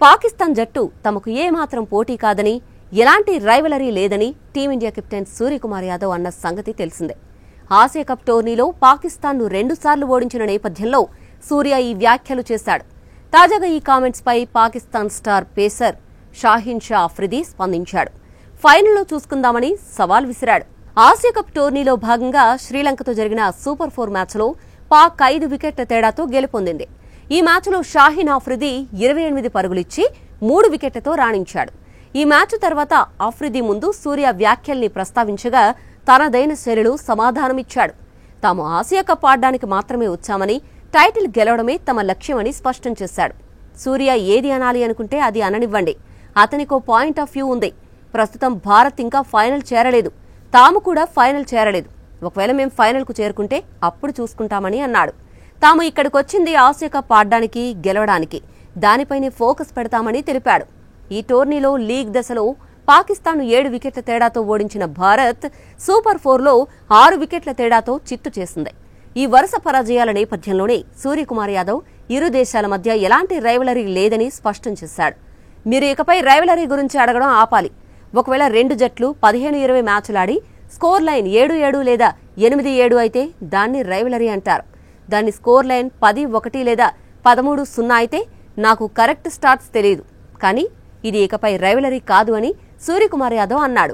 పాకిస్తాన్ జట్టు తమకు ఏమాత్రం పోటీ కాదని, ఎలాంటి రైవలరీ లేదని టీమిండియా కెప్టెన్ సూర్యకుమార్ యాదవ్ అన్న సంగతి తెలిసిందే. ఆసియా కప్ టోర్నీలో పాకిస్తాన్ను 2 సార్లు ఓడించిన నేపథ్యంలో సూర్య ఈ వ్యాఖ్యలు చేశాడు. తాజాగా ఈ కామెంట్స్ పై పాకిస్తాన్ స్టార్ పేసర్ షాహీన్ షా అఫ్రిది స్పందించాడు. ఫైనల్లో చూసుకుందామని సవాల్ విసిరాడు. ఆసియా కప్ టోర్నీలో భాగంగా శ్రీలంకతో జరిగిన సూపర్ 4 మ్యాచ్లో పాక్ 5 వికెట్ల తేడాతో గెలుపొందింది. ఈ మ్యాచ్లో షాహీన్ అఫ్రిది 28 పరుగులిచ్చి 3 వికెట్లతో రాణించాడు. ఈ మ్యాచ్ తర్వాత అఫ్రిది ముందు సూర్య వ్యాఖ్యల్ని ప్రస్తావించగా తనదైన శైలిలో సమాధానమిచ్చాడు. తాము ఆసియా కప్ ఆడడానికి మాత్రమే వచ్చామని, టైటిల్ గెలవడమే తమ లక్ష్యమని స్పష్టం చేశాడు. సూర్య ఏది అనాలి అనుకుంటే అది అననివ్వండి, అతనికో పాయింట్ ఆఫ్ వ్యూ ఉంది. ప్రస్తుతం భారత్ ఇంకా ఫైనల్ చేరలేదు, తాము కూడా ఫైనల్ చేరలేదు. ఒకవేళ మేం ఫైనల్కు చేరుకుంటే అప్పుడు చూసుకుంటామని అన్నాడు. తాము ఇక్కడికొచ్చింది ఆసియా కప్ ఆడడానికి, గెలవడానికి, దానిపైనే ఫోకస్ పెడతామని తెలిపాడు. ఈ టోర్నీలో లీగ్ దశలో పాకిస్తాన్ 7 వికెట్ల తేడాతో ఓడించిన భారత్ సూపర్ 4లో 6 వికెట్ల తేడాతో చిత్తు చేసింది. ఈ వరుస పరాజయాల నేపథ్యంలోనే సూర్యకుమార్ యాదవ్ ఇరు దేశాల మధ్య ఎలాంటి రైవలరీ లేదని స్పష్టం చేశాడు. మీరు ఇకపై రైవలరీ గురించి అడగడం ఆపాలి. ఒకవేళ 2 జట్లు 15-20 మ్యాచ్లాడి స్కోర్ లైన్ 7-7 లేదా 8-7 అయితే దాన్ని రైవలరీ అంటారు. దాని స్కోర్ లైన్ 10-1 లేదా 13-0 అయితే నాకు కరెక్ట్ స్టాట్స్ తెలియదు, కానీ ఇది ఇకపై రైవలరీ కాదు అని సూర్యకుమార్ యాదవ్ అన్నాడు.